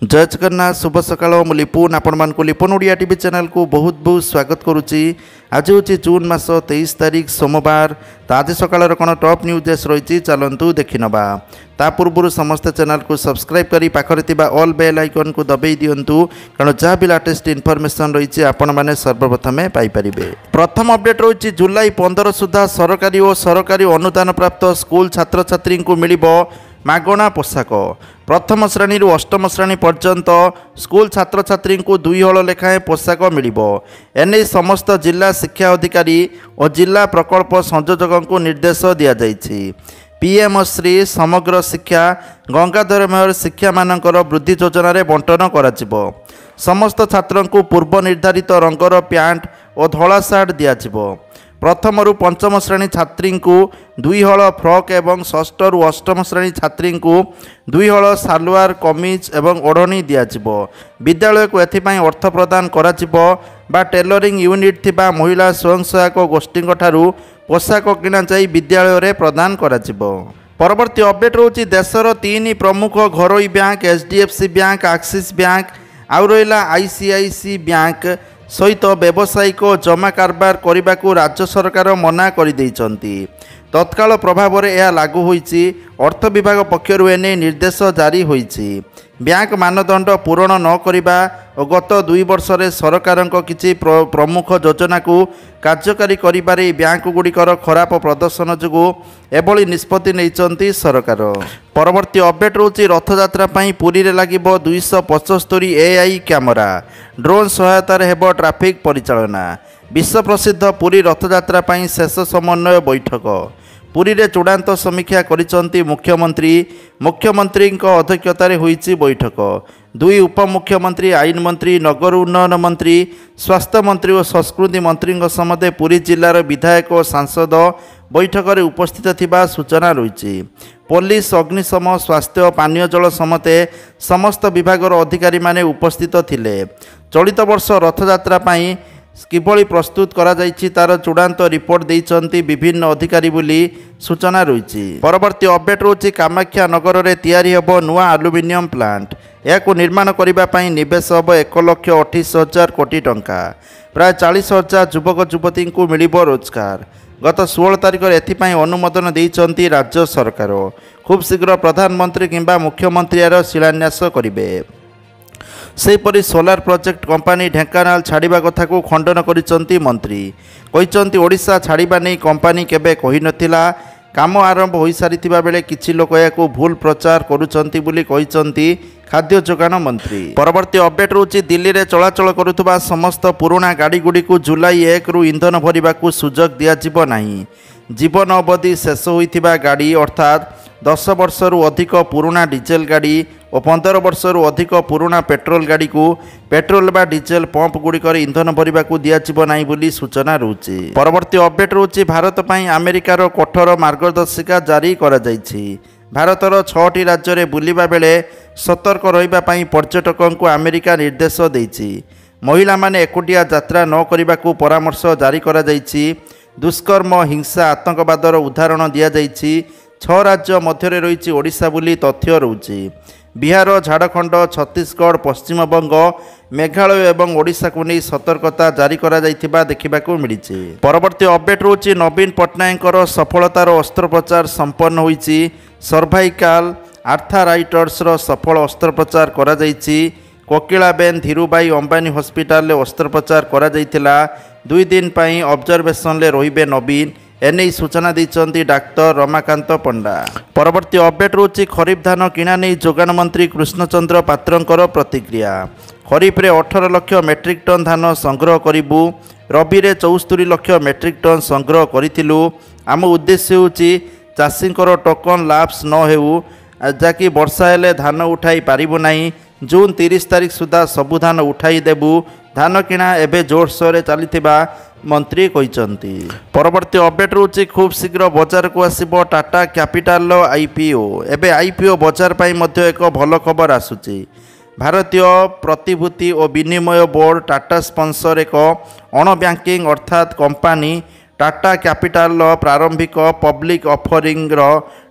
जय जगन्नाथ शुभ सकाळ मु लिपुन आपण मानक लिपुन ओडिया टीवी चैनल को बहुत बहुत स्वागत करुच्ची। आज हूँ जून मास 23 तारिख सोमवार। तो आज सकाळ कौन टॉप न्यूज देश रही चलतु देखि नवा। ता पूर्व समस्त चैनल को सब्सक्राइब करी पाखरे थिबा ऑल बेल आइकन को दबाई दियंतु कारण जहाँ भी लेटेस्ट इनफॉरमेशन रही आपण माने सर्वप्रथमे पाई परिबे। प्रथम अपडेट रही जुलाई 15 सुधा सरकारी और सरकारी अनुदान प्राप्त स्कूल छात्र छात्री को मिलिबो मागणा पोशाक। प्रथम श्रेणी अष्टम श्रेणी पर्यंत स्कूल छात्र छात्री को 2 हल लेखाएं पोशाक मिलिबो। एने समस्त जिला शिक्षा अधिकारी और जिला प्रकल्प संयोजक को निर्देश दिया जाइछि। पीएम श्री समग्र शिक्षा गंगाधर मेहर शिक्षा मानकर वृद्धि योजना रे बंटन कराजिबो। समस्त छात्र को पूर्व निर्धारित रंगर पैंट और धला सार्ट दियाजिबो। प्रथम रु पंचम श्रेणी छात्री को 2 हल फ्रॉक एवं षष्ठ रु अष्टम श्रेणी छात्री को 2 हल सालवार कमीज एवं ओढ़नी दियाजिबो। विद्यालय को एथिपाई अर्थ प्रदान कराजिबो बा टेलरिंग यूनिट थिबा महिला स्वयं सहायक गोष्ठी ठारू पोशाक किणा जाई विद्यालय रे प्रदान कराजिबो। परवर्ती अपडेट रोची देशर 3 प्रमुख घरोई bank HDFC bank Axis bank आउ रहिला आईसीआईसी बैंक सहित व्यावसायिक जमा कारबार करने को राज्य सरकार मना कर तत्काल प्रभाव में यह लागू होईछि। अर्थ विभाग पक्षर एने निर्देश जारी होईछि। बैंक मानदंड पूरण न करिबा और गत 2 वर्ष रे सरकार किछि प्रमुख योजना को कार्यकारी करिबारे बैंक गुड़िकर खराब प्रदर्शन जोगु एभली निष्पत्ति नैचंती सरकार। परवर्ती अपडेट रोची रथयात्रा पई पुरी रे लागिबो 275 एआई कैमरा। ड्रोन सहायतार हेबो ट्रैफिक परिचालना। विश्व प्रसिद्ध पुरी रथयात्रा पई शेष समन्वय बैठक। पुरी रे चूड़ांत समीक्षा करिसंती मुख्यमंत्री अध्यक्षतार होईछि बैठक। 2 उपमुख्यमंत्री आईन मंत्री नगर उन्नयन मंत्री स्वास्थ्य मंत्री और संस्कृति मंत्री समते पुरी जिलार विधायक और सांसद बैठक में उपस्थित थिबा सूचना रही। पुलिस अग्निशम स्वास्थ्य पानीय जल समते समस्त विभागर अधिकारी माने उपस्थित थिले। चलित वर्ष रथयात्रा पई किभली प्रस्तुत करा जाइछि तार चूड़ांत रिपोर्ट देइचंती विभिन्न अधिकारी बोली सूचना रही। परवर्ती अपडेट रोची कामाख्या नगर में तैयारी हेबो नुआ एल्युमिनियम प्लांट। यह निर्माण करने पई निवेश हेबो 1,28,000 कोटी टंका। प्राय 40,000 युवक युवती को मिलिबो रोजगार। गत 16 तारिख एथिपाई अनुमोदन देइचंती राज्य सरकार। खूब शीघ्र प्रधानमंत्री किंबा मुख्यमंत्री यार शिलान्यास करिवे। सेहीपरि सोलार प्रोजेक्ट कंपानी ढेंकानाल छाड़िबा कथा को खंडन करिसंती मंत्री। कहिसंती ओडिशा छाड़िबा नै कंपानी केबे कहि नथिला। काम आरंभ हो सारिथिबा बेले किछि लोक याकू भूल प्रचार करुचंती बोली कहिसंती खाद्य जोगाण मंत्री। परवर्ती अपडेट रोची दिल्ली रे चलाचल करुथबा समस्त पुराना गाड़ी गुडी को जुलाई 1 रु इंधन भरिबाकू सुजोग दियाजिबो नाही। जीवन अवधि शेष होइथिबा गाड़ी अर्थात 10 वर्ष रु अधिक पुराना डीजेल गाड़ी और 15 वर्ष रु अधिक पुराना पेट्रोल गाड़ी को पेट्रोल बा डीजेल पंप गुड़िकर इंधन भरिबाकू दियाजिबो नाही बोली सूचना रहउछि। परवर्ती अपडेट रहउछि भारत पई अमेरिकार कठोर मार्गदर्शिका जारी करा जाइछि। भारतर 6टी राज्य में बुलिबा बेले सतर्क रहिबा पई पर्यटकों को अमेरिका निर्देश देइछि। महिला माने एकुटिया यात्रा न करिबाकू परामर्श जारी करा जाइछि। दुष्कर्म हिंसा आतंकवादर उदाहरण दिया जाइछि। 6 राज्य मध्य रही ओडिशा बोली तथ्य रहउछि। बिहार झारखंड छत्तीसगढ़ पश्चिमबंग मेघालय एवं ओडिशा को नहीं सतर्कता जारी करा जाइथिबा देखिबाकू मिलिछि। परवर्ती अपडेट रहउछि नवीन पट्टनायकर सफलतार अस्त्रोपचार संपन्न होईछि। सर्वाइकाल आर्थराइटिस सफल अस्त्रोपचार करा जाइछि। कोकिलाबेन धीरुभाई अंबानी हॉस्पिटल अस्त्रोपचार करा जाइथिला। 2 दिन पई ऑब्जर्वेशन ले रहिबे नवीन। एने सूचना दैचंती डाक्टर रमाकांत पंडा। परवर्ती अपडेट रोची खरीफ धान किणा नहीं जोगाण मंत्री कृष्णचंद्र पात्रंकर प्रतिक्रिया। खरीफ रे 18 लाख मेट्रिक टन धान संग्रह करिबु। रबी रे 74 लाख मेट्रिक टन संग्रह करिथिलु। आम उद्देश्य होची चाषींकर टोकन लाप्स न हेउ जाकि वर्षा हेले धान उठाई पारिबो नाही। जून 30 तारिख सुधा सबु धान उठाई देबु। धान किणा एबे जोरसोर चलिथिबा मंत्री कहिसंती। परवर्ती अपडेट रोची खूब शीघ्र बाजार को आसिबो टाटा कैपिटल आईपीओ। एबे आईपीओ बाजार पई मध्य एक भल खबर आसुची। भारतीय प्रतिभूति और विनिमय बोर्ड टाटा स्पॉन्सर एक अण बैंकिंग अर्थात कंपानी टाटा कैपिटल प्रारंभिक पब्लिक ऑफरिंग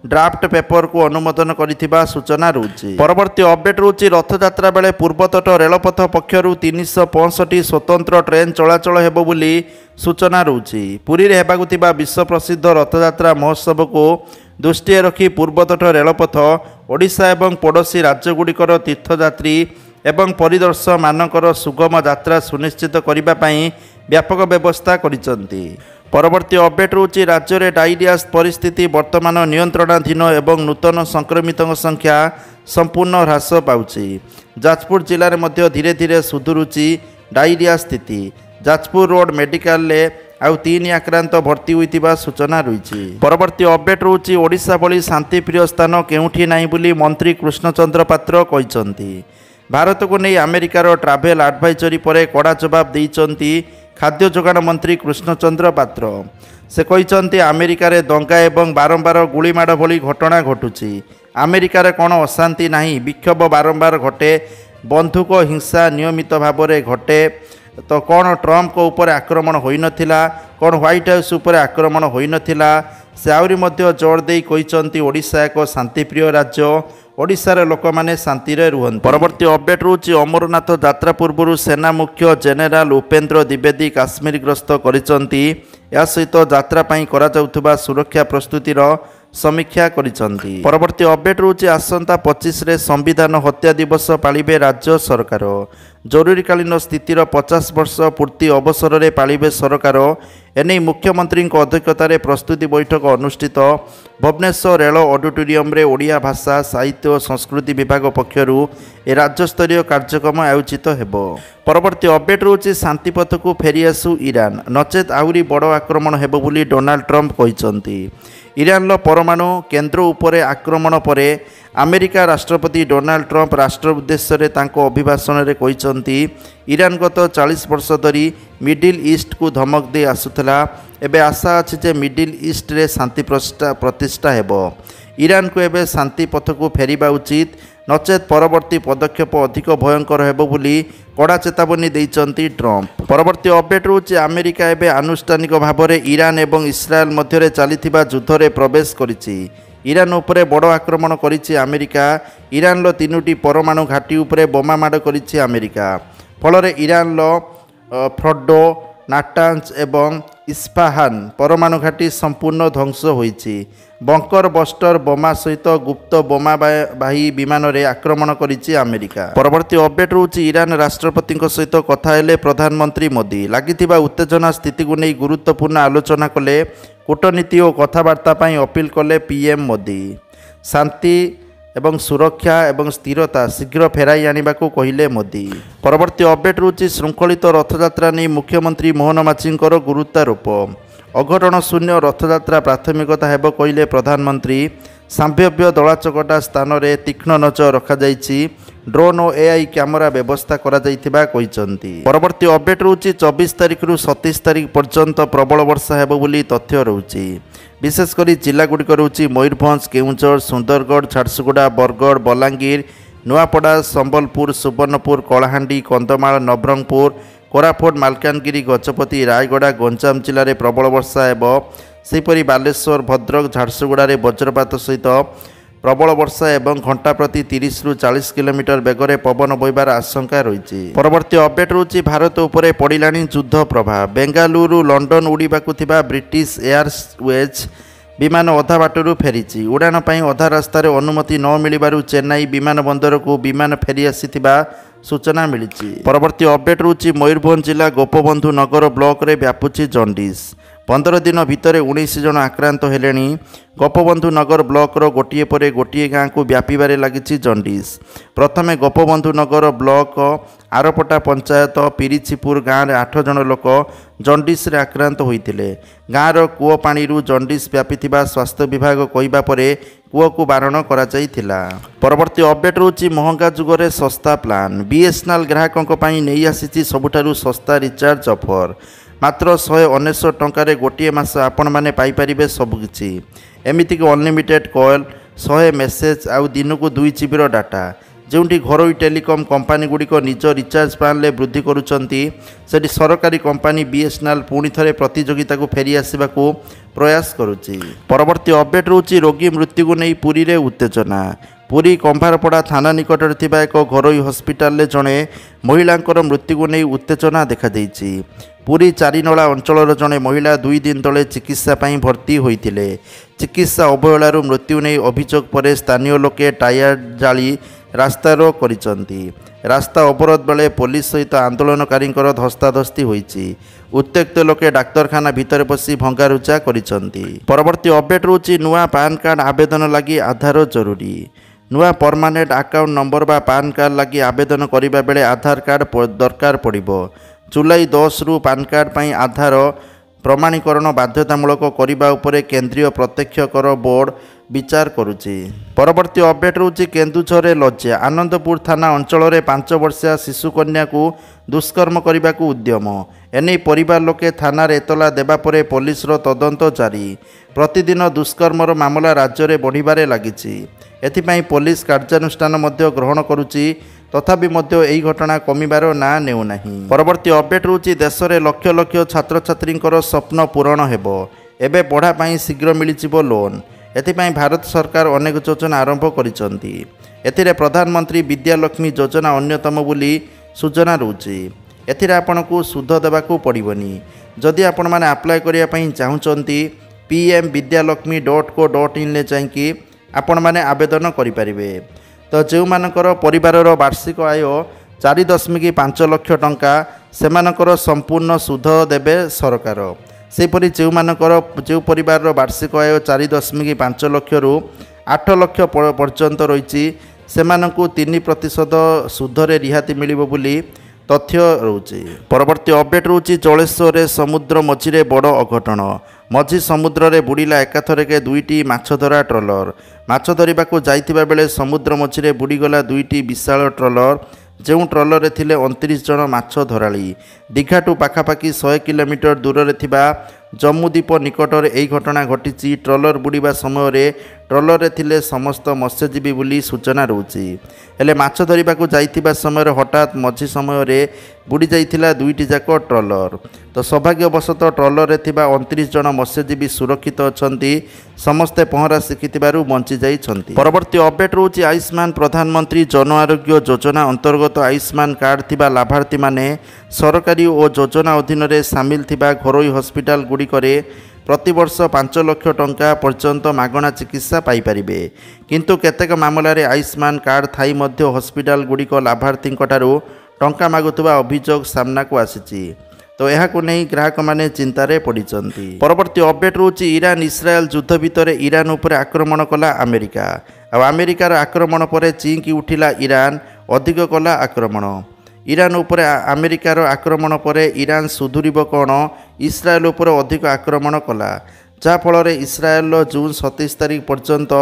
ड्राफ्ट पेपर को अनुमोदन करिथिबा सूचना रहउछि। परवर्ती अपडेट रहउछि रथयात्रा बेले पूर्वतट रेलपथ पक्षरु 365 स्वतंत्र ट्रेन चलाचल हेबो बोली सूचना रहउछि। पुरी रे हेबाकु थिबा विश्व प्रसिद्ध रथयात्रा महोत्सव को दृष्टि रखी पूर्वतट रेलपथ ओडिशा एवं पड़ोशी राज्यगुड़िकर तीर्थयात्री एवं परिदर्शक मानकर सुगम यात्रा सुनिश्चित करने पई व्यापक व्यवस्था करिसंती। परवर्ती अपडेट रहउछि राज्य में डायरिया परिस्थिति वर्तमान नियंत्रणाधीन एवं नूतन संक्रमितों संख्या संपूर्ण ह्रास पाउछि। जाजपुर जिले में मध्य धीरे धीरे सुधुरुछि डायरिया स्थिति। जाजपुर रोड मेडिकल ले आउ 3 आक्रांत भर्ती होइतिबा सूचना रही। परवर्ती अपडेट रहउछि ओडिशा भली शांतिप्रिय स्थान केउठी नाही बोली मंत्री कृष्णचंद्र पात्र कहिसंती। भारत को नहीं अमेरिकार ट्राभेल एडवाइजरी पर कड़ा जवाब देइचंती खाद्य जोगाण मंत्री कृष्णचंद्र पात्र। से कहते अमेरिका रे दंगा एवं बारंबार गुलीमाड़ भली घटना घटुची। अमेरिका कौन अशांति नहीं, विक्षोभ बारंबार घटे, बंधुक हिंसा नियमित भाव में घटे। तो कौन ट्रम्प को ऊपर आक्रमण होई नथिला, कौन व्हाइट हाउस ऊपर आक्रमण होई नथिला। से आउरी मध्य जोर दे कहते ओडिशा एक शांतिप्रिय राज्य, ओडिशार लोक माने शांति रे रुहन। परवर्ती अपडेट रहउछि अमरनाथ यात्रा पूर्व सेना मुख्य जेनेराल उपेंद्र द्विवेदी काश्मीर ग्रस्त करिसंती। या सहित यात्रा पई करा जाउथबा सुरक्षा प्रस्तुतिर समीक्षा करिसंती। परवर्ती अपडेट रहउछि आसंता 25 रे संविधान हत्या दिवस पालिबे राज्य सरकार। जरूरीकालीन स्थितिर 50 वर्ष पूर्ति अवसर में पालिबे सरकार। एने मुख्यमंत्री अध्यक्षतार प्रस्तुति बैठक अनुष्ठित भुवनेश्वर रेल ऑडिटोरियम रे ओडिया भाषा साहित्य और संस्कृति विभाग पक्षरु ए राज्यस्तरीय कार्यक्रम आयोजित हेबो। परवर्ती अपडेट रहउछि शांतिपथ को फेरिआसु ईरान, नचेत आहुरी बड़ आक्रमण हेबो बोली डोनाल्ड ट्रम्प कहिसंती। ईरान परमाणु केन्द्र उपरे आक्रमण परे अमेरिका राष्ट्रपति डोनाल्ड ट्रम्प राष्ट्र उद्देश्य रे तांको अभिभाषण रे कहिसंती ईरान गत 40 वर्ष धरी मिडिल ईस्ट को धमक दे आसुथला। एबे आशा अछि जे मिडिल ईस्ट रे शांति प्रतिष्ठा हेबो। ईरान को एबे शांति पथ को फेरिबा उचित, नचेत परवर्ती पदक्षेप अधिक भयंकर हेबो बोली कड़ा चेतावनी देइचंती ट्रम्प। परवर्ती अपडेट रहउछि अमेरिका एबे आनुष्ठानिक भाव में ईरान एवं इस्राएल मध्य चलिथिबा युद्ध रे प्रवेश करिछि। ईरान उपरे बड़ आक्रमण करिछि अमेरिका। ईरान 3टी परमाणु घाटी उपरे बोमा माड़ करिछि अमेरिका। फल ईरान फ्रडो, नाटांज एवं इस्फाहान परमाणु घाटी संपूर्ण ध्वंस होइछि। बंकर बस्टर बोमा सहित गुप्त बोमाबाही विमान रे आक्रमण करिछि अमेरिका। परवर्ती अपडेट रहउछि ईरान राष्ट्रपति सहित कथा हेले प्रधानमंत्री मोदी। लागिथिबा उत्तेजना स्थिति को नहीं गुरुत्वपूर्ण आलोचना कले, कूटनीति और कथबार्ता पई अपील कले पीएम मोदी। शांति एवं सुरक्षा एवं स्थिरता शीघ्र फेराई आनिबाकू कहिले मोदी। परवर्ती अपडेट रहउछि श्रृंखलित रथयात्रा नहीं मुख्यमंत्री मोहन माझींकर गुरुत्वारोप। अघटन शून्य रथयात्रा प्राथमिकता हेब कहिले प्रधानमंत्री। संभाव्य दलाचकटा स्थान में तीक्ष्ण नजर रखा जाइछि। ड्रोन और एआई कैमेरा व्यवस्था करा जाइथिबा कहिसंती। परवर्ती अपडेट रहउछि 24 तारिख रु 27 तारिख पर्यंत प्रबल वर्षा हेब बोली तथ्य रहउछि। विशेषकर जिला गुड़िक रहउछि मयूरभंज, केउंझर, सुंदरगढ़, झारसुगुड़ा, बरगढ़, बलांगीर, नुआपड़ा, संबलपुर, सुवर्णपुर, कलाहांडी, कंधमाल, नवरंगपुर, कोरापुट, मालकानगिरी, गजपति, रायगड़ा, गंजाम जिले में प्रबल वर्षा हेब। सेहीपरि बालेश्वर, भद्रक, झारसुगुड़ा रे वज्रपात सहित प्रबल वर्षा एवं घंटा प्रति 30 रु 40 किलोमीटर बेगर पवन बहिबार आशंका रही। परवर्ती अपडेट रहउछि भारत उपरे पड़िलाणी युद्ध प्रभाव। बेंगालुरु लंडन उड़ीबाकू थिबा ब्रिटिश एयरवेज विमान अधा बाटरू फेरी। उड़ाण पर अधा रास्तार अनुमति न मिलू चेन्नई विमान बंदर को विमान फेरी आसीथिबा सूचना मिली। परवर्ती अपडेट रहउछि मयूरभंज जिला गोपबंधु नगर ब्लॉक रे व्यापुछि जंडिस। 15 दिन भितर 19 जन आक्रांत हेलेनी। गोपबंधु नगर ब्लॉकर गोटे पर गोटे गाँव को व्यापारे लगी जंडिस। प्रथमे गोपबंधु नगर ब्लॉक आरपटा पंचायत पिरिछिपुर गाँव में 8 जन लोक जंडिस रे आक्रांत होइतिले। गाँवर कूओ पानी जंडिस व्यापी स्वास्थ्य विभाग कहवा पर कूओ को बारण करा जाइथिला। परवर्ती अपडेट रहउछि महंगा जुगरे सस्ता प्लान। बीएसएनएल ग्राहकों पर नहीं आसी सबुठारु सस्ता रिचार्ज ऑफर। मात्र 199 टंकार गोटे मास आपण मैंने पाइपर सबकि। एमतीक अनलिमिटेड कॉल, 100 मेसेज आउ दिन को 2 जीबी डाटा। ଯେଉଁଠି ଘରୋଇ ଟେଲିକମ୍ କମ୍ପାନୀଗୁଡ଼ିକ ନିଜ ରିଚାର୍ଜ ପ୍ଲାନ୍ରେ ବୃଦ୍ଧି କରୁଛନ୍ତି, ସେଠି ସରକାରୀ କମ୍ପାନୀ ବିଏସ୍ଏନ୍ଏଲ୍ ପୁଣି ଥରେ ପ୍ରତିଯୋଗିତାକୁ ଫେରିଆସିବାକୁ ପ୍ରୟାସ କରୁଛି। ପରବର୍ତ୍ତୀ ଅପଡେଟ୍ ରହୁଛି ରୋଗୀ ମୃତ୍ୟୁକୁ ନେଇ ପୁରୀରେ ଉତ୍ତେଜନା। ପୁରୀ କମ୍ଭାରପଡ଼ା ଥାନା ନିକଟରେ ଥିବା ଏକ ଘରୋଇ ହସ୍ପିଟାଲରେ ଜଣେ ମହିଳାଙ୍କର ମୃତ୍ୟୁକୁ ନେଇ ଉତ୍ତେଜନା ଦେଖାଦେଇଛି। ପୁରୀ ଚାରିନଳା ଅଞ୍ଚଳର ଜଣେ ମହିଳା 2 ଦିନ ତଳେ ଚିକିତ୍ସା ପାଇଁ ଭର୍ତ୍ତି ହୋଇଥିଲେ। ଚିକିତ୍ସା ଅବହେଳାରୁ ମୃତ୍ୟୁ ନେଇ ଅଭିଯୋଗ ପରେ ସ୍ଥାନୀୟ ଲୋକେ ଟାୟାର ଜାଳି ରାସ୍ତାରୋକ କରିଛନ୍ତି। ରାସ୍ତା ଅବରୋଧ ବେଳେ ପୋଲିସ ସହିତ ଆନ୍ଦୋଳନକାରୀଙ୍କର ଧସ୍ତାଧସ୍ତି ହୋଇଛି। ଉତ୍ତ୍ୟକ୍ତ ଲୋକେ ଡାକ୍ତରଖାନା ଭିତରେ ପଶି ଭଙ୍ଗାରୁଜା କରିଛନ୍ତି। ପରବର୍ତ୍ତୀ ଅପଡେଟ୍ ରହୁଛି ନୂଆ ପାନ୍ କାର୍ଡ଼ ଆବେଦନ ଲାଗି ଆଧାର ଜରୁରୀ। ନୂଆ ପରମାନେଣ୍ଟ ଆକାଉଣ୍ଟ ନମ୍ବର ବା ପାନ୍ କାର୍ଡ଼ ଲାଗି ଆବେଦନ କରିବା ବେଳେ ଆଧାର କାର୍ଡ଼ ଦରକାର ପଡ଼ିବ। ଜୁଲାଇ 10ରୁ ପାନ୍ କାର୍ଡ଼ ପାଇଁ ଆଧାର ପ୍ରମାଣୀକରଣ ବାଧ୍ୟତାମୂଳକ କରିବା ଉପରେ କେନ୍ଦ୍ରୀୟ ପ୍ରତ୍ୟକ୍ଷ କର ବୋର୍ଡ଼ ବିଚାର କରୁଛି। ପରବର୍ତ୍ତୀ ଅପଡେଟ୍ ରହୁଛି କେନ୍ଦୁଝରରେ ଲଜ୍ଜା। ଆନନ୍ଦପୁର ଥାନା ଅଞ୍ଚଳରେ 5 ବର୍ଷିଆ ଶିଶୁ କନ୍ୟାକୁ ଦୁଷ୍କର୍ମ କରିବାକୁ ଉଦ୍ୟମ। ଏନେଇ ପରିବାର ଲୋକେ ଥାନାରେ ଏତଲା ଦେବା ପରେ ପୋଲିସର ତଦନ୍ତ ଜାରି। ପ୍ରତିଦିନ ଦୁଷ୍କର୍ମର ମାମଲା ରାଜ୍ୟରେ ବଢ଼ିବାରେ ଲାଗିଛି। ଏଥିପାଇଁ ପୋଲିସ କାର୍ଯ୍ୟାନୁଷ୍ଠାନ ମଧ୍ୟ ଗ୍ରହଣ କରୁଛି। ତଥାପି ମଧ୍ୟ ଏହି ଘଟଣା କମିବାର ନାଁ ନେଉନାହିଁ। ପରବର୍ତ୍ତୀ ଅପଡେଟ୍ ରହୁଛି ଦେଶରେ ଲକ୍ଷ ଲକ୍ଷ ଛାତ୍ରଛାତ୍ରୀଙ୍କର ସ୍ୱପ୍ନ ପୂରଣ ହେବ। ଏବେ ପଢ଼ା ପାଇଁ ଶୀଘ୍ର ମିଳିଯିବ ଲୋନ୍। ଏଥିପାଇଁ ଭାରତ ସରକାର ଅନେକ ଯୋଜନା ଆରମ୍ଭ କରିଛନ୍ତି। ଏଥିରେ ପ୍ରଧାନମନ୍ତ୍ରୀ ବିଦ୍ୟାଲକ୍ଷ୍ମୀ ଯୋଜନା ଅନ୍ୟତମ ବୋଲି ସୂଚନା ରହୁଛି। ଏଥିରେ ଆପଣଙ୍କୁ ସୁଧ ଦେବାକୁ ପଡ଼ିବନି। ଯଦି ଆପଣମାନେ ଆପ୍ଲାଏ କରିବା ପାଇଁ ଚାହୁଁଛନ୍ତି pmvidyalakshmi.co.in ଯାଇକି ଆପଣମାନେ ଆବେଦନ କରିପାରିବେ। ତ ଯେଉଁମାନଙ୍କର ପରିବାରର ବାର୍ଷିକ ଆୟ 4.5 ଲକ୍ଷ ଟଙ୍କା ସେମାନଙ୍କର ସମ୍ପୂର୍ଣ୍ଣ ସୁଧ ଦେବେ ସରକାର। ସେହିପରି ଯେଉଁ ପରିବାରର ବାର୍ଷିକ ଆୟ 4.5 ଲକ୍ଷରୁ 8 ଲକ୍ଷ ପର୍ଯ୍ୟନ୍ତ ରହିଛି ସେମାନଙ୍କୁ 3% ସୁଧରେ ରିହାତି ମିଳିବ ବୋଲି ତଥ୍ୟ ରହୁଛି। ପରବର୍ତ୍ତୀ ଅପଡେଟ୍ ରହୁଛି ଜଳେଶ୍ୱରରେ ସମୁଦ୍ର ମଝିରେ ବଡ଼ ଅଘଟଣ। ମଝି ସମୁଦ୍ରରେ ବୁଡ଼ିଲା ଏକାଥରକେ 2ଟି ମାଛଧରା ଟ୍ରଲର। ମାଛ ଧରିବାକୁ ଯାଇଥିବା ବେଳେ ସମୁଦ୍ର ମଝିରେ ବୁଡ଼ିଗଲା 2ଟି ବିଶାଳ ଟ୍ରଲର। ଯେଉଁ ଟ୍ରଲରରେ ଥିଲେ 29 ଜଣ ମାଛ ଧରାଳି। ଦୀଘାଠୁ ପାଖାପାଖି 100 କିଲୋମିଟର ଦୂରରେ ଥିବା ଜମ୍ମୁଦ୍ୱୀପ ନିକଟରେ ଏହି ଘଟଣା ଘଟିଛି। ଟ୍ରଲର ବୁଡ଼ିବା ସମୟରେ ଟ୍ରଲରରେ ଥିଲେ ସମସ୍ତ ମତ୍ସ୍ୟଜୀବୀ ବୋଲି ସୂଚନା ରହୁଛି। ହେଲେ ମାଛ ଧରିବାକୁ ଯାଇଥିବା ସମୟରେ ହଠାତ୍ ମଝି ସମୟରେ ବୁଡ଼ି ଯାଇଥିଲା 2ଟି ଯାକ ଟ୍ରଲର। ତ ସୌଭାଗ୍ୟବଶତଃ ଟ୍ରଲରରେ ଥିବା 29 ଜଣ ମତ୍ସ୍ୟଜୀବୀ ସୁରକ୍ଷିତ ଅଛନ୍ତି। ସମସ୍ତେ ପହଁରା ଶିଖିଥିବାରୁ ବଞ୍ଚି ଯାଇଛନ୍ତି। ପରବର୍ତ୍ତୀ ଅପଡେଟ୍ ରହୁଛି ଆୟୁଷ୍ମାନ ପ୍ରଧାନମନ୍ତ୍ରୀ ଜନ ଆରୋଗ୍ୟ ଯୋଜନା ଅନ୍ତର୍ଗତ ଆୟୁଷ୍ମାନ କାର୍ଡ଼ ଥିବା ଲାଭାର୍ଥୀମାନେ ସରକାରୀ ଓ ଯୋଜନା ଅଧୀନରେ ସାମିଲ ଥିବା ଘରୋଇ ହସ୍ପିଟାଲ ଗୁଡ଼ିକରେ ପ୍ରତିବର୍ଷ 5 ଲକ୍ଷ ଟଙ୍କା ପର୍ଯ୍ୟନ୍ତ ମାଗଣା ଚିକିତ୍ସା ପାଇପାରିବେ। କିନ୍ତୁ କେତେକ ମାମଲାରେ ଆୟୁଷ୍ମାନ କାର୍ଡ଼ ଥାଇ ମଧ୍ୟ ହସ୍ପିଟାଲ ଗୁଡ଼ିକ ଲାଭାର୍ଥୀଙ୍କଠାରୁ ଟଙ୍କା ମାଗୁଥିବା ଅଭିଯୋଗ ସାମ୍ନାକୁ ଆସିଛି। ତ ଏହାକୁ ନେଇ ଗ୍ରାହକମାନେ ଚିନ୍ତାରେ ପଡ଼ିଛନ୍ତି। ପରବର୍ତ୍ତୀ ଅପଡେଟ୍ ରହୁଛି ଇରାନ ଇସ୍ରାଏଲ ଯୁଦ୍ଧ ଭିତରେ ଇରାନ ଉପରେ ଆକ୍ରମଣ କଲା ଆମେରିକା। ଆଉ ଆମେରିକାର ଆକ୍ରମଣ ପରେ ଚିଙ୍କି ଉଠିଲା ଇରାନ ଅଧିକ କଲା ଆକ୍ରମଣ। ଇରାନ ଉପରେ ଆମେରିକାର ଆକ୍ରମଣ ପରେ ଇରାନ ସୁଧୁରିବ କ'ଣ? ଇସ୍ରାଏଲ ଉପରେ ଅଧିକ ଆକ୍ରମଣ କଲା, ଯାହାଫଳରେ ଇସ୍ରାଏଲର ଜୁନ୍ 27 ତାରିଖ ପର୍ଯ୍ୟନ୍ତ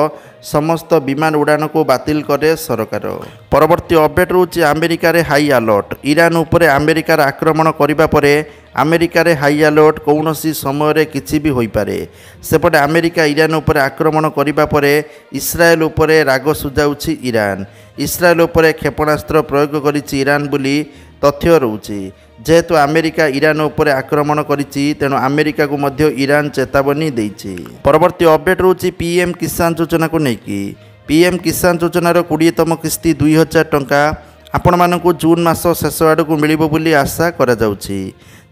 ସମସ୍ତ ବିମାନ ଉଡ଼ାଣକୁ ବାତିଲ କରେ ସରକାର। ପରବର୍ତ୍ତୀ ଅପଡେଟ୍ ରହୁଛି ଆମେରିକାରେ ହାଇ ଆଲର୍ଟ। ଇରାନ ଉପରେ ଆମେରିକାର ଆକ୍ରମଣ କରିବା ପରେ ଆମେରିକାରେ ହାଇ ଆଲର୍ଟ। କୌଣସି ସମୟରେ କିଛି ବି ହୋଇପାରେ। ସେପଟେ ଆମେରିକା ଇରାନ ଉପରେ ଆକ୍ରମଣ କରିବା ପରେ ଇସ୍ରାଏଲ ଉପରେ ରାଗ ସୁଝାଉଛି ଇରାନ। ଇସ୍ରାଏଲ ଉପରେ କ୍ଷେପଣାସ୍ତ୍ର ପ୍ରୟୋଗ କରିଛି ଇରାନ ବୋଲି ତଥ୍ୟ ରହୁଛି। ଯେହେତୁ ଆମେରିକା ଇରାନ ଉପରେ ଆକ୍ରମଣ କରିଛି ତେଣୁ ଆମେରିକାକୁ ମଧ୍ୟ ଇରାନ ଚେତାବନୀ ଦେଇଛି। ପରବର୍ତ୍ତୀ ଅପଡେଟ୍ ରହୁଛି ପିଏମ୍ କିଷାନ ଯୋଜନାକୁ ନେଇକି। ପିଏମ୍ କିଷାନ ଯୋଜନାର 20ତମ କିସ୍ତି 2000 ଟଙ୍କା ଆପଣମାନଙ୍କୁ ଜୁନ୍ ମାସ ଶେଷ ଆଡ଼କୁ ମିଳିବ ବୋଲି ଆଶା କରାଯାଉଛି।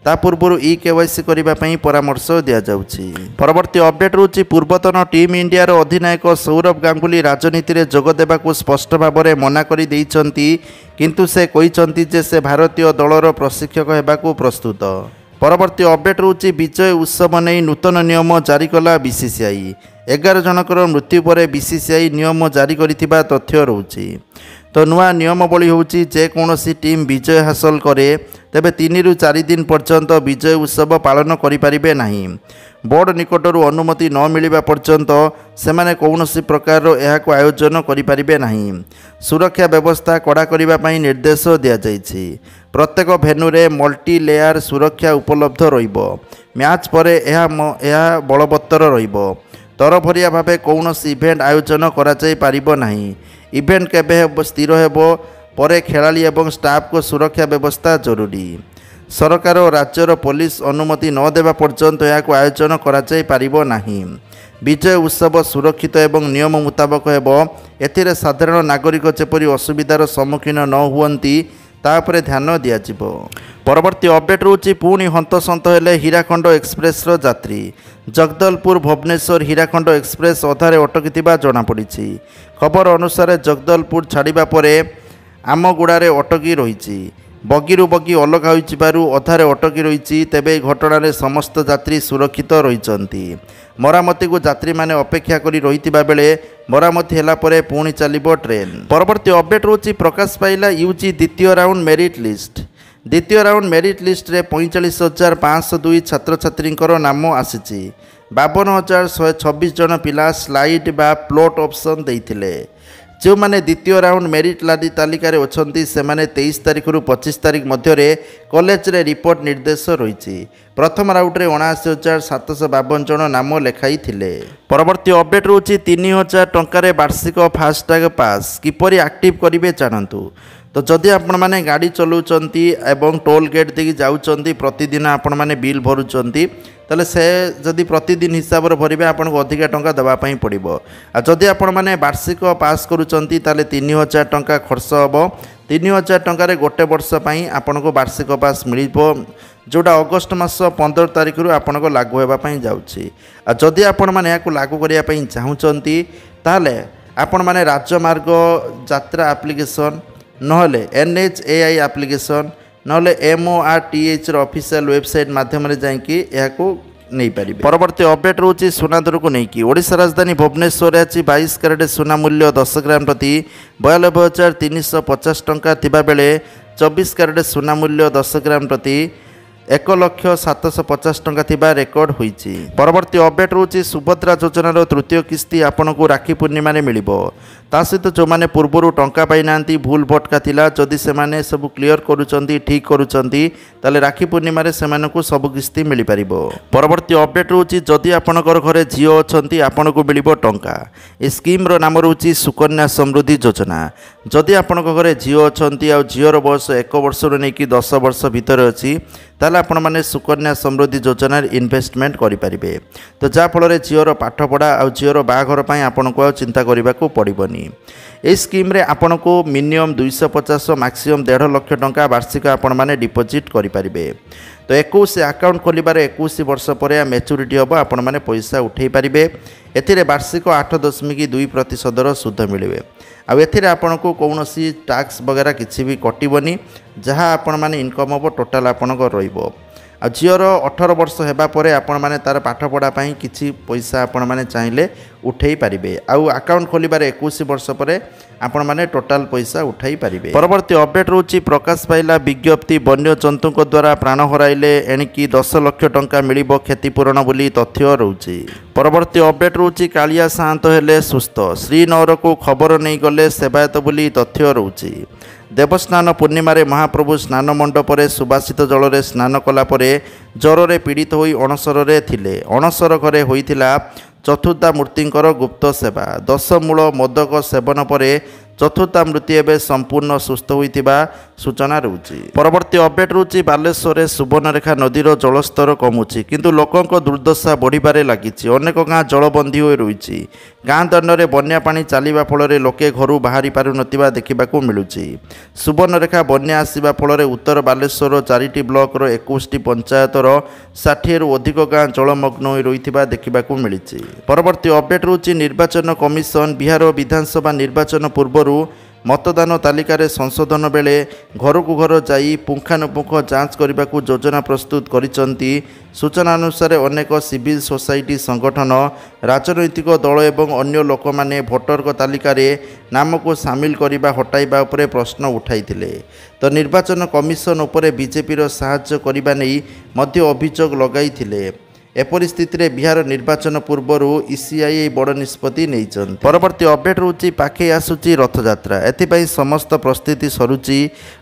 ତା ପୂର୍ବରୁ KYC କରିବା ପାଇଁ ପରାମର୍ଶ ଦିଆଯାଉଛି। ପରବର୍ତ୍ତୀ ଅପଡେଟ୍ ରହୁଛି ପୂର୍ବତନ ଟିମ୍ ଇଣ୍ଡିଆର ଅଧିନାୟକ ସୌରଭ ଗାଙ୍ଗୁଲି ରାଜନୀତିରେ ଯୋଗ ଦେବାକୁ ସ୍ପଷ୍ଟ ଭାବରେ ମନା କରିଦେଇଛନ୍ତି। କିନ୍ତୁ ସେ କହିଛନ୍ତି ଯେ ସେ ଭାରତୀୟ ଦଳର ପ୍ରଶିକ୍ଷକ ହେବାକୁ ପ୍ରସ୍ତୁତ। ପରବର୍ତ୍ତୀ ଅପଡେଟ୍ ରହୁଛି ବିଜୟ ଉତ୍ସବ ନେଇ ନୂତନ ନିୟମ ଜାରି କଲା BCCI। 11 ଜଣଙ୍କର ମୃତ୍ୟୁ ପରେ BCCI ନିୟମ ଜାରି କରିଥିବା ତଥ୍ୟ ରହୁଛି। ତ ନୂଆ ନିୟମାବଳୀ ହେଉଛି ଯେକୌଣସି ଟିମ୍ ବିଜୟ ହାସଲ କରେ ତେବେ 3ରୁ 4 ଦିନ ପର୍ଯ୍ୟନ୍ତ ବିଜୟ ଉତ୍ସବ ପାଳନ କରିପାରିବେ ନାହିଁ। ବୋର୍ଡ ନିକଟରୁ ଅନୁମତି ନ ମିଳିବା ପର୍ଯ୍ୟନ୍ତ ସେମାନେ କୌଣସି ପ୍ରକାରର ଏହାକୁ ଆୟୋଜନ କରିପାରିବେ ନାହିଁ। ସୁରକ୍ଷା ବ୍ୟବସ୍ଥା କଡ଼ା କରିବା ପାଇଁ ନିର୍ଦ୍ଦେଶ ଦିଆଯାଇଛି। ପ୍ରତ୍ୟେକ ଭେନ୍ୟୁରେ ମଲ୍ଟି ଲେୟାର ସୁରକ୍ଷା ଉପଲବ୍ଧ ରହିବ। ମ୍ୟାଚ୍ ପରେ ଏହା ବଳବତ୍ତର ରହିବ। ତରଭରିଆ ଭାବେ କୌଣସି ଇଭେଣ୍ଟ ଆୟୋଜନ କରାଯାଇପାରିବ ନାହିଁ। इवेंट केबे स्थिर हेबो परे खेलाड़ी एवं स्टाफ को सुरक्षा व्यवस्था जरूरी। सरकार और राज्यर पुलिस अनुमति न देवा पर्यंत यह आयोजन कराई पारिबो नाही। विजय उत्सव सुरक्षित एवं नियम मुताबक हेबो। एथिरे साधारण नागरिक जेपरि असुविधार सम्मुखीन न हुअंती तापरे ध्यान दियाजिबो। परवर्ती अपडेट रोची पुणी हंतसंत हेले हीराखंड एक्सप्रेस रो यात्री। जगदलपुर भुवनेश्वर हीराखंड एक्सप्रेस अधारे अटकी जनापड़ी। खबर अनुसार जगदलपुर छाड़ा परे आमगुड़ारे अटकी रही। बगीरु बगी अलग हो अधारे अटकी रही। तेबे घटना समस्त यात्री सुरक्षित रही। मरामती को यात्री माने अपेक्षा करी रहितिबा बेले मरामती होला परे पुणी चलिबो ट्रेन। परवर्ती अपडेट रोची प्रकाश पाइला यूजी द्वितीय राउंड मेरिट लिस्ट। द्वितीय राउंड मेरिट लिस्ट रे 45,502 छात्र छात्री नाम आसी। 52,126 जन पिला स्लाइड बा प्लॉट ऑप्शन देइथिले। जो माने द्वितीय राउंड मेरिट तालिकार अच्छी से 23 तारीख रु 25 तारीख मध्य कॉलेज रे रिपोर्ट निर्देश रही। प्रथम राउंड रे 79,752 जन नाम लेखाई थिले। परवर्ती अपडेट रोची 3,000 टंकार वार्षिक फास्टैग पास किपरि एक्टिव करेंगे जानतु। तो जदि आपण मैंने गाड़ी चलाउछंती एवं टोल गेट देकी जाउछंती प्रतिदिन आपण मैंने बिल भरुछंती ताले से जदि प्रतिदिन हिसाब रे भरिबे आपन को अधिक टंका देबा पई पड़िबो। आ जदि आपण मैंने वार्षिक पास करूछंती ताले 3,000 टंका खर्च हबो। 3,000 टंका गोटे वर्ष पई आपन को वार्षिक पास मिलिबो जोटा अगस्ट मास 15 तारीख रु आपन को लागू हेबा पई जाउछि। आ जदि आपण मैंने याकू लागू करिया पई चाहुछंती ताले आपण मैंने राजमार्ग यात्रा एप्लिकेशन नहले NHAI एप्लिकेशन नहले MORTH ऑफिशियल वेबसाइट माध्यम जाइकी यहाको नहीं पारि। परवर्ती अपडेट रोची सुना दर को लेकिन ओडिशा राजधानी भुवनेश्वर आज 22 कैरेट सुना मूल्य 10 ग्राम प्रति 92,350 टंका थिबा बेले 24 कैरेट सुना मूल्य 10 ग्राम प्रति 1,750 टंका थिबा रेकर्ड होईची। परवर्ती अपडेट रोची सुभद्रा योजनार तृतीय किस्ती आपन को राखी पूर्णिमा रे मिलिबो। ता सहित जो माने पूर्वरु टंका पाई नांती भूल भटका थिला जदि से माने सब क्लियर करूचंती ठीक करूचंती ताले राखी पूर्णिमा रे सेमान को सब किस्ती मिली पारिबो। परवर्ती अपडेट रोची जदि आपनकर घरे झियो अछंती आपन को मिलिबो टंका। ए स्कीम रो नाम रोची सुकन्या समृद्धि योजना। जदि आपनकर घरे झियो अछंती आ झियोर बयस 1 वर्ष रो नेकी 10 वर्ष भितर अछि ताले आपण माने सुकन्या समृद्धि योजना इन्वेस्टमेंट करि पारिबे। तो जा फल झीर पाठपढ़ा आ झीर बाहाघर पई आपन को चिंता करने को पड़बनी। ए स्कीम रे आपन को मिनिमम 250 मैक्सिमम 1.5 लाख टंका वार्षिक आपण माने डिपोजिट करि पारिबे। तो 21 अकाउंट खोलिबार 21 वर्ष पर मैच्योरिटी हम आपण माने पैसा उठे पारिबे। एथिरे वार्षिक 8.2% सुध मिलिबे। आ एथिरे आपण को कौनसी टैक्स वगैरह किसी भी कटिबनी जहाँ आपण माने इनकम हम टोटाल आपण को रहिबो। आ झीर 18 वर्ष हेबा परे आपण माने तार पाठ पढ़ा पई किछि पैसा आपण माने चाहिले उठेई पारिबे। आउ अकाउंट खोलिबार 21 वर्ष परे आपण माने टोटाल पैसा उठाई पारिबे। परवर्ती अपडेट रोची प्रकाश पाइला विज्ञप्ति वन्य जंतु द्वारा प्राण हराइले एणिकी 10 लाख टंका मिलिबो क्षतिपूरण बोली तथ्य रोची। परवर्ती अपडेट रोची कालिया शांत हेले सुस्थ श्रीनगर को खबर नहीं गले सेवायत बोली तथ्य रोची। देवस्नान पूर्णिमा रे महाप्रभु स्नान मंडप सुबासित जल रे स्नान कला परे ज्वर पीड़ित होई अणसर रे थिले। अणसर घरे होइथिला चतुर्था मूर्तिंकर गुप्त सेवा। 10 मूल मोदक सेवन परे चतुर्था मूर्ति एवं संपूर्ण सुस्थ होइतिबा सूचना रहउची। परवर्ती अपडेट रहउची बालेश्वर सुवर्णरेखा नदीर जलस्तर कमुची किंतु लोकंक दुर्दशा बढ़िबारे लागिची। अनेक गाँ जलबंदी होई रहिची। गाँ दंडरे बन्या पानी चलिबा फଳରେ लोके घरु बाहरी पारु नथिबा देखिबाकू मिलुची। सुवर्णरेखा बन्या आसीबा फଳରେ उत्तर बालेश्वर 4टी ब्लॉक रो 21टी पंचायतर 60 रु अधिक गाँ जलमग्न होई रहितिबा देखिबाकू मिलिची। परवर्ती अपडेट रहउची निर्वाचन कमिशन बिहार विधानसभा निर्वाचन पूर्व मतदान तालिकार संशोधन बेले घर को घर जाई पुंखानुपुंख जांच करने को योजना प्रस्तुत करिसंती। सूचना अनुसार अनेक सिविल सोसाइटी संगठन राजनैतिक दल एवं अन्य लोक माने भोटर तालिकार नाम को सामिल करने हटाइबा उपरे प्रश्न उठाइथिले। तो निर्वाचन कमिशन उपरे बीजेपी साहाय्य करने नहीं मध्य अभियोग लगाइथिले। एपरि स्थिति रे बिहार निर्वाचन पूर्व ईसीआई बड़ निष्पत्ति नहीं। परवर्ती अपडेट रोची पाखे आसुची रथयात्रा एथिपाई समस्त प्रस्तुति सरुची।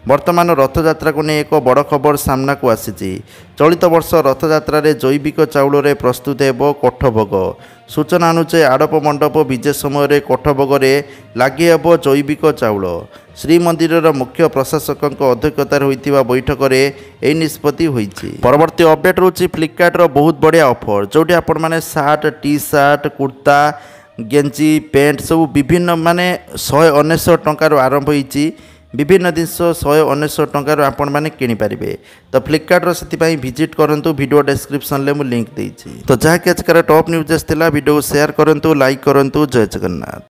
वर्तमान रथयात्रा को नहीं एक बड़ खबर सामना को आसी। चलित वर्ष रथयात्रा रे जैविक चाउल रे प्रस्तुत हेबो कोठभोग। सूचना अनुसार आड़प मंडप विजे समय कोठभोगे लगी हेब जैविक चाउल। श्रीमंदिर मुख्य प्रशासक अध्यक्षतार होता बैठक में यह निष्पत्ति होती। परवर्ती अपडेट रोचे फ्लिपकार्ट बहुत बढ़िया ऑफर जो आपण मैंने सार्ट टी सार्ट कुर्ता गेंजी पैंट सब विभिन्न माने 199 टंकार आरंभ होती। विभिन्न जिनस 199 टंकार आपण मैंने किनीपारे। तो फ्लिपकार्ट से विजिट करूँ वीडियो डिस्क्रिप्शन में मुझे लिंक देती। तो जहाँकि आजकल टॉप न्यूज आसाला वीडियो को शेयर करूँ लाइक करूँ। जय जगन्नाथ।